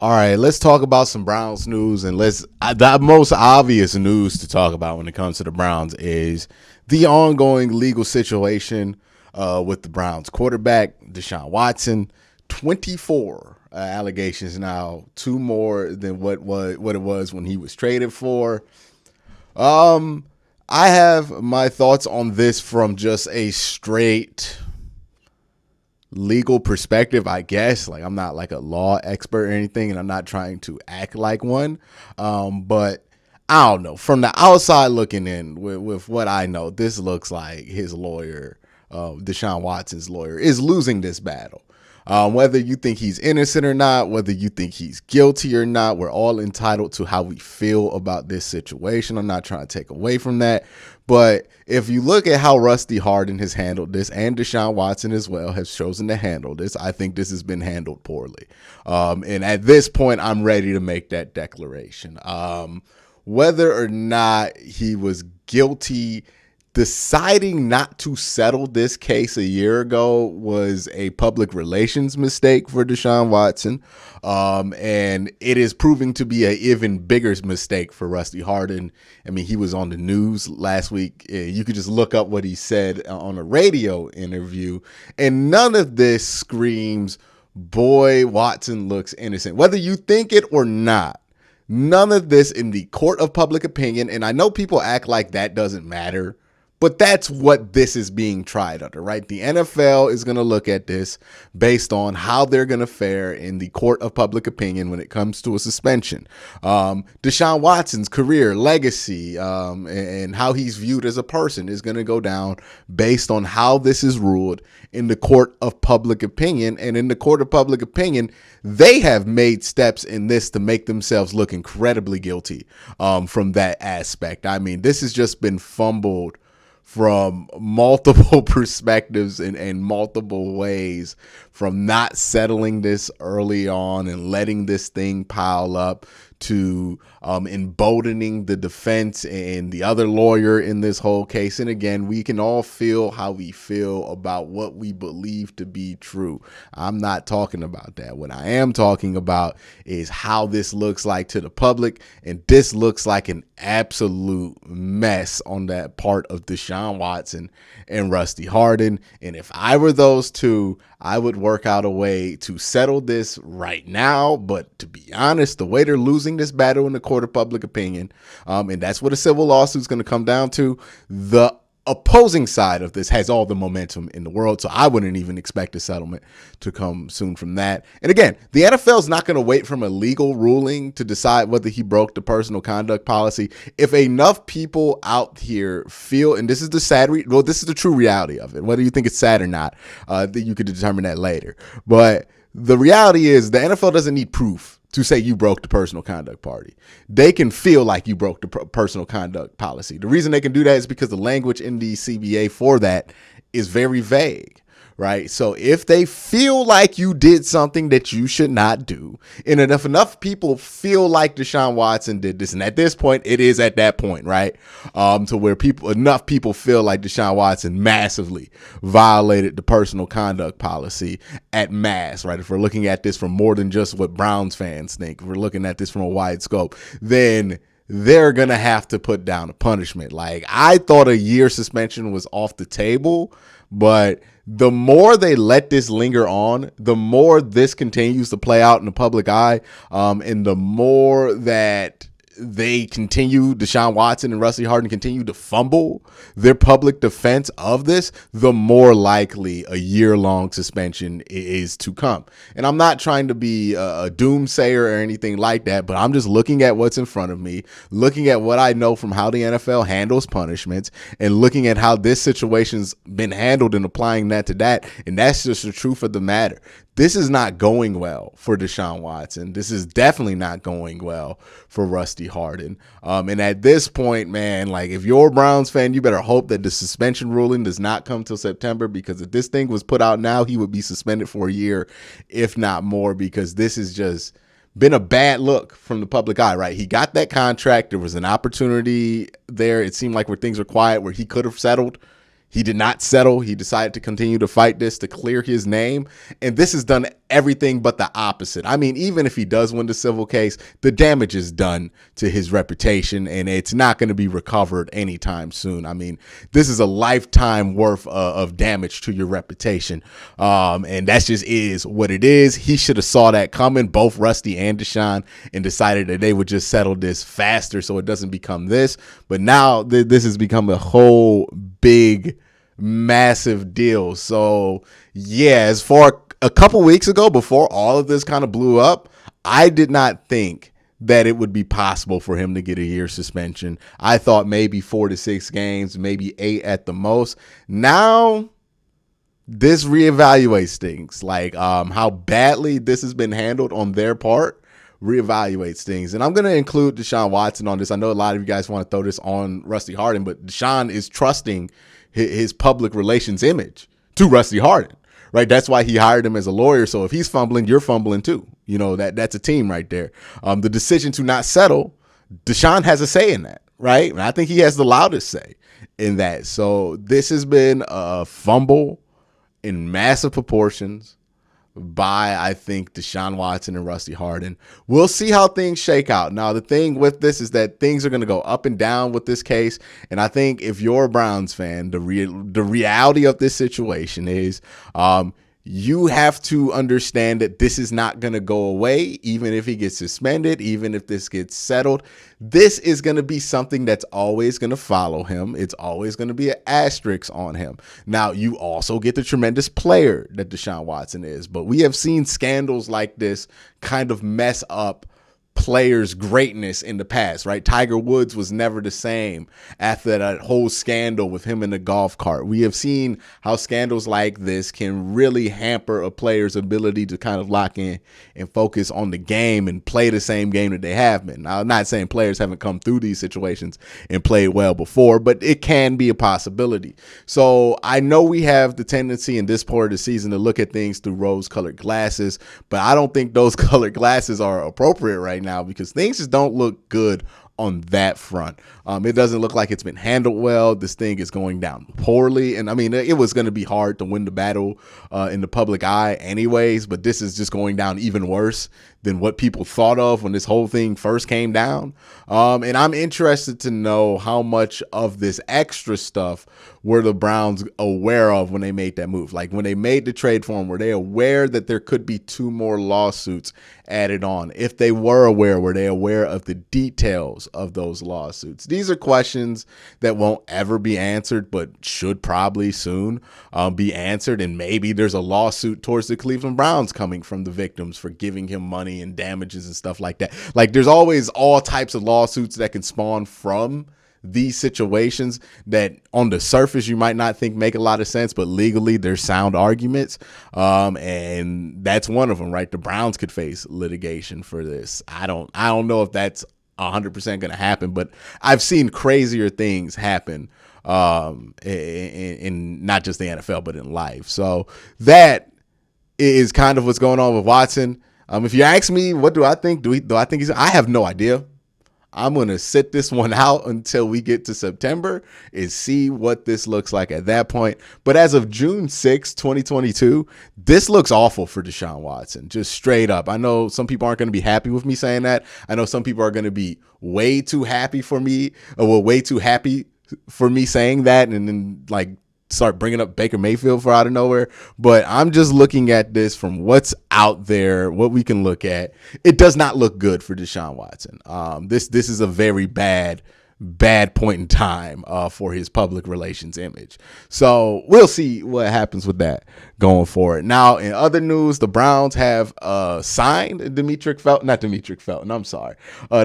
All right, let's talk about some Browns news, and the most obvious news to talk about when it comes to the Browns is the ongoing legal situation with the Browns quarterback Deshaun Watson. 24 allegations now, two more than what it was when he was traded for. Um, I have my thoughts on this from just a straight legal perspective, I guess. Like, I'm not like a law expert or anything, and I'm not trying to act like one. But I don't know. From the outside looking in, with what I know, this looks like his lawyer, Deshaun Watson's lawyer, is losing this battle. Whether you think he's innocent or not, whether you think he's guilty or not, we're all entitled to how we feel about this situation. I'm not trying to take away from that. But if you look at how Rusty Hardin has handled this, and Deshaun Watson as well has chosen to handle this, I think this has been handled poorly. And at this point, I'm ready to make that declaration. Whether or not he was guilty, deciding not to settle this case a year ago was a public relations mistake for Deshaun Watson. And it is proving to be an even bigger mistake for Rusty Hardin. I mean, he was on the news last week. You could just look up what he said on a radio interview, and none of this screams, boy, Watson looks innocent. Whether you think it or not, none of this in the court of public opinion, and I know people act like that doesn't matter, but that's what this is being tried under, right? The NFL is going to look at this based on how they're going to fare in the court of public opinion when it comes to a suspension. Deshaun Watson's career, legacy, and how he's viewed as a person is going to go down based on how this is ruled in the court of public opinion. And in the court of public opinion, they have made steps in this to make themselves look incredibly guilty from that aspect. I mean, this has just been fumbled from multiple perspectives and multiple ways, from not settling this early on and letting this thing pile up to emboldening the defense and the other lawyer in this whole case. And again, we can all feel how we feel about what we believe to be true. I'm not talking about that. What I am talking about is how this looks like to the public, and this looks like an absolute mess on that part of Deshaun Watson and Rusty Hardin. And if I were those two, I would work out a way to settle this right now. But to be honest, the way they're losing this battle in the court of public opinion, and that's what a civil lawsuit is going to come down to, the opposing side of this has all the momentum in the world. So I wouldn't even expect a settlement to come soon from that. And again, the NFL is not going to wait from a legal ruling to decide whether he broke the personal conduct policy. If enough people out here feel, and this is the this is the true reality of it, whether you think it's sad or not, that you could determine that later. But the reality is the NFL doesn't need proof to say you broke the personal conduct party. They can feel like you broke the personal conduct policy. The reason they can do that is because the language in the CBA for that is very vague, right? So if they feel like you did something that you should not do, and if enough people feel like Deshaun Watson did this, and at this point, it is at that point, right? To where enough people feel like Deshaun Watson massively violated the personal conduct policy at mass, right? If we're looking at this from more than just what Browns fans think, if we're looking at this from a wide scope, then they're going to have to put down a punishment. Like, I thought a year suspension was off the table, but the more they let this linger on, the more this continues to play out in the public eye, and the more that Deshaun Watson and Rusty Hardin continue to fumble their public defense of this, the more likely a year-long suspension is to come. And I'm not trying to be a doomsayer or anything like that, but I'm just looking at what's in front of me, looking at what I know from how the NFL handles punishments, and looking at how this situation's been handled and applying that to that. And that's just the truth of the matter. This is not going well for Deshaun Watson. This is definitely not going well for Rusty Hardin. And at this point, man, like, if you're a Browns fan, you better hope that the suspension ruling does not come till September, because if this thing was put out now, he would be suspended for a year, if not more, because this has just been a bad look from the public eye, right? He got that contract. There was an opportunity there. It seemed like where things were quiet, where he could have settled. He did not settle. He decided to continue to fight this to clear his name. And this has done everything but the opposite. I mean, even if he does win the civil case, the damage is done to his reputation and it's not going to be recovered anytime soon. I mean, this is a lifetime worth of damage to your reputation. And that just is what it is. He should have saw that coming, both Rusty and Deshaun, and decided that they would just settle this faster so it doesn't become this. But now this has become a whole big massive deal. So yeah, as far a couple weeks ago, before all of this kind of blew up, I did not think that it would be possible for him to get a year suspension. I thought maybe 4 to 6 games, maybe 8 at the most. Now this reevaluates things, like how badly this has been handled on their part. Reevaluates things. And I'm going to include Deshaun Watson on this. I know a lot of you guys want to throw this on Rusty Hardin, but Deshaun is trusting his public relations image to Rusty Hardin, right? That's why he hired him as a lawyer. So if he's fumbling, you're fumbling too. You know, that's a team right there. The decision to not settle, Deshaun has a say in that, right? And I think he has the loudest say in that. So this has been a fumble in massive proportions by, I think, Deshaun Watson and Rusty Hardin. We'll see how things shake out. Now, the thing with this is that things are going to go up and down with this case. And I think if you're a Browns fan, the reality of this situation is you have to understand that this is not going to go away, even if he gets suspended, even if this gets settled. This is going to be something that's always going to follow him. It's always going to be an asterisk on him. Now, you also get the tremendous player that Deshaun Watson is, but we have seen scandals like this kind of mess up players' greatness in the past, right? Tiger Woods was never the same after that whole scandal with him in the golf cart. We have seen how scandals like this can really hamper a player's ability to kind of lock in and focus on the game and play the same game that they have been. Now, I'm not saying players haven't come through these situations and played well before, but it can be a possibility. So I know we have the tendency in this part of the season to look at things through rose-colored glasses, but I don't think those colored glasses are appropriate right now, because things just don't look good on that front. It doesn't look like it's been handled well. This thing is going down poorly. And I mean, it was going to be hard to win the battle in the public eye anyways, but this is just going down even worse than what people thought of when this whole thing first came down. And I'm interested to know how much of this extra stuff were the Browns aware of when they made that move. Like when they made the trade for him, were they aware that there could be 2 more lawsuits added on? If they were aware, were they aware of the details of those lawsuits? These are questions that won't ever be answered, but should probably soon be answered. And maybe there's a lawsuit towards the Cleveland Browns coming from the victims for giving him money and damages and stuff like that. Like there's always all types of lawsuits that can spawn from these situations that on the surface you might not think make a lot of sense, but legally there's sound arguments. And that's one of them, right? The Browns could face litigation for this. I don't know if that's 100% going to happen, but I've seen crazier things happen in not just the NFL, but in life. So that is kind of what's going on with Watson. If you ask me, what do I think? Do I think I have no idea. I'm going to sit this one out until we get to September and see what this looks like at that point. But as of June 6, 2022, this looks awful for Deshaun Watson, just straight up. I know some people aren't going to be happy with me saying that. I know some people are going to be way too happy for me, way too happy for me saying that, and then like start bringing up Baker Mayfield for out of nowhere. But I'm just looking at this from what's out there, what we can look at. It does not look good for Deshaun Watson. This is a very bad point in time for his public relations image. So we'll see what happens with that going forward. Now, in other news, the Browns have signed Demetric Felton. I'm sorry.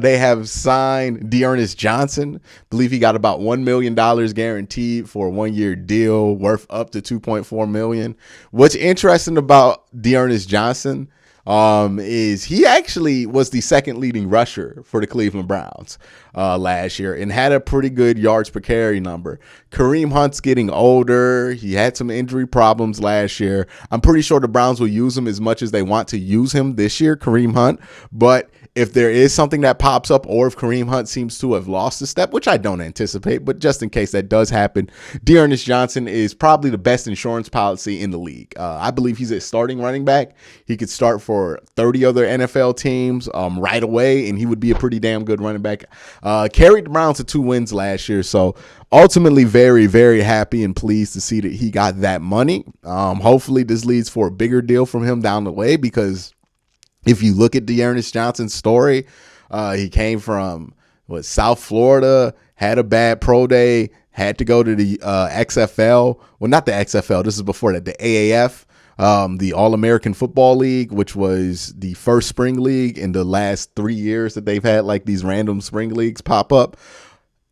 They have signed D'Ernest Johnson. I believe he got about $1 million guaranteed for a 1-year deal worth up to $2.4 million. What's interesting about D'Ernest Johnson is he actually was the second leading rusher for the Cleveland Browns last year and had a pretty good yards per carry number. Kareem Hunt's getting older. He had some injury problems last year. I'm pretty sure the Browns will use him as much as they want to use him this year, Kareem Hunt, but if there is something that pops up, or if Kareem Hunt seems to have lost a step, which I don't anticipate, but just in case that does happen, D'Ernest Johnson is probably the best insurance policy in the league. I believe he's a starting running back. He could start for 30 other NFL teams right away, and he would be a pretty damn good running back. Carried the Browns to 2 wins last year, so ultimately very, very happy and pleased to see that he got that money. Hopefully this leads for a bigger deal from him down the way, because if you look at D'Ernest Johnson's story, he came from South Florida, had a bad pro day, had to go to the XFL. Well, not the XFL. This is before that, the AAF, the All-American Football League, which was the first spring league in the last 3 years that they've had like these random spring leagues pop up.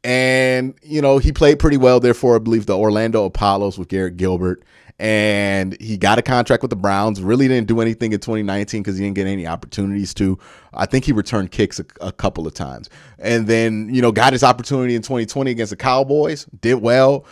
And, he played pretty well there for, I believe, the Orlando Apollos with Garrett Gilbert. And he got a contract with the Browns. Really didn't do anything in 2019 because he didn't get any opportunities to. I think he returned kicks a couple of times. And then, got his opportunity in 2020 against the Cowboys. Did well.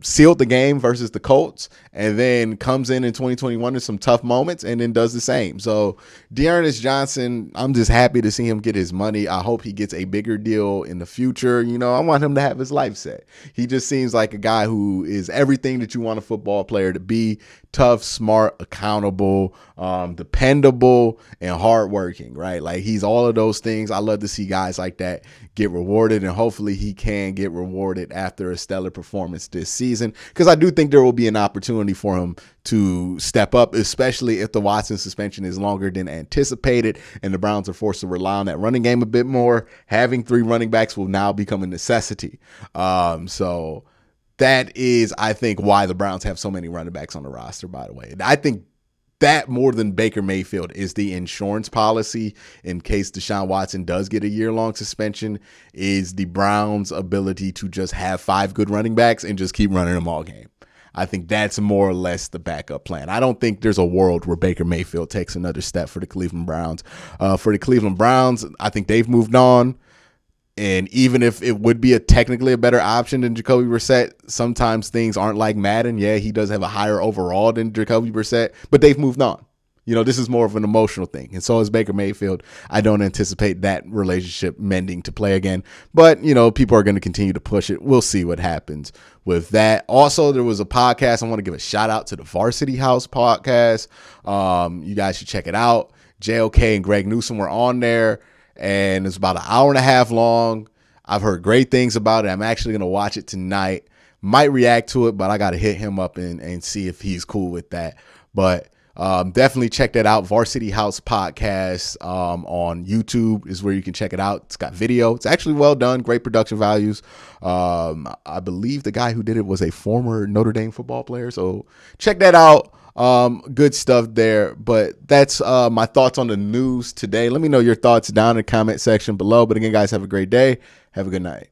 Sealed the game versus the Colts, and then comes in 2021 in some tough moments and then does the same. So D'Ernest Johnson, I'm just happy to see him get his money. I hope he gets a bigger deal in the future. I want him to have his life set. He just seems like a guy who is everything that you want a football player to be: tough, smart, accountable, dependable, and hardworking, right? Like, he's all of those things. I love to see guys like that get rewarded, and hopefully he can get rewarded after a stellar performance this season, because I do think there will be an opportunity for him to step up, especially if the Watson suspension is longer than anticipated and the Browns are forced to rely on that running game a bit more. Having 3 running backs will now become a necessity. So that is, I think, why the Browns have so many running backs on the roster, by the way. I think that more than Baker Mayfield is the insurance policy in case Deshaun Watson does get a year-long suspension, is the Browns' ability to just have 5 good running backs and just keep running them all game. I think that's more or less the backup plan. I don't think there's a world where Baker Mayfield takes another step for the Cleveland Browns. For the Cleveland Browns, I think they've moved on. And even if it would be technically a better option than Jacoby Brissett, sometimes things aren't like Madden. Yeah, he does have a higher overall than Jacoby Brissett, but they've moved on. This is more of an emotional thing. And so is Baker Mayfield. I don't anticipate that relationship mending to play again. But, people are going to continue to push it. We'll see what happens with that. Also, there was a podcast. I want to give a shout out to the Varsity House podcast. You guys should check it out. JOK and Greg Newsom were on there, and it's about an hour and a half long. I've heard great things about it. I'm actually going to watch it tonight. Might react to it, but I got to hit him up and see if he's cool with that. But definitely check that out. Varsity House Podcast on YouTube is where you can check it out. It's got video. It's actually well done. Great production values. I believe the guy who did it was a former Notre Dame football player. So check that out. Good stuff there. But that's my thoughts on the news today. Let me know your thoughts down in the comment section below. But again, guys, have a great day. Have a good night.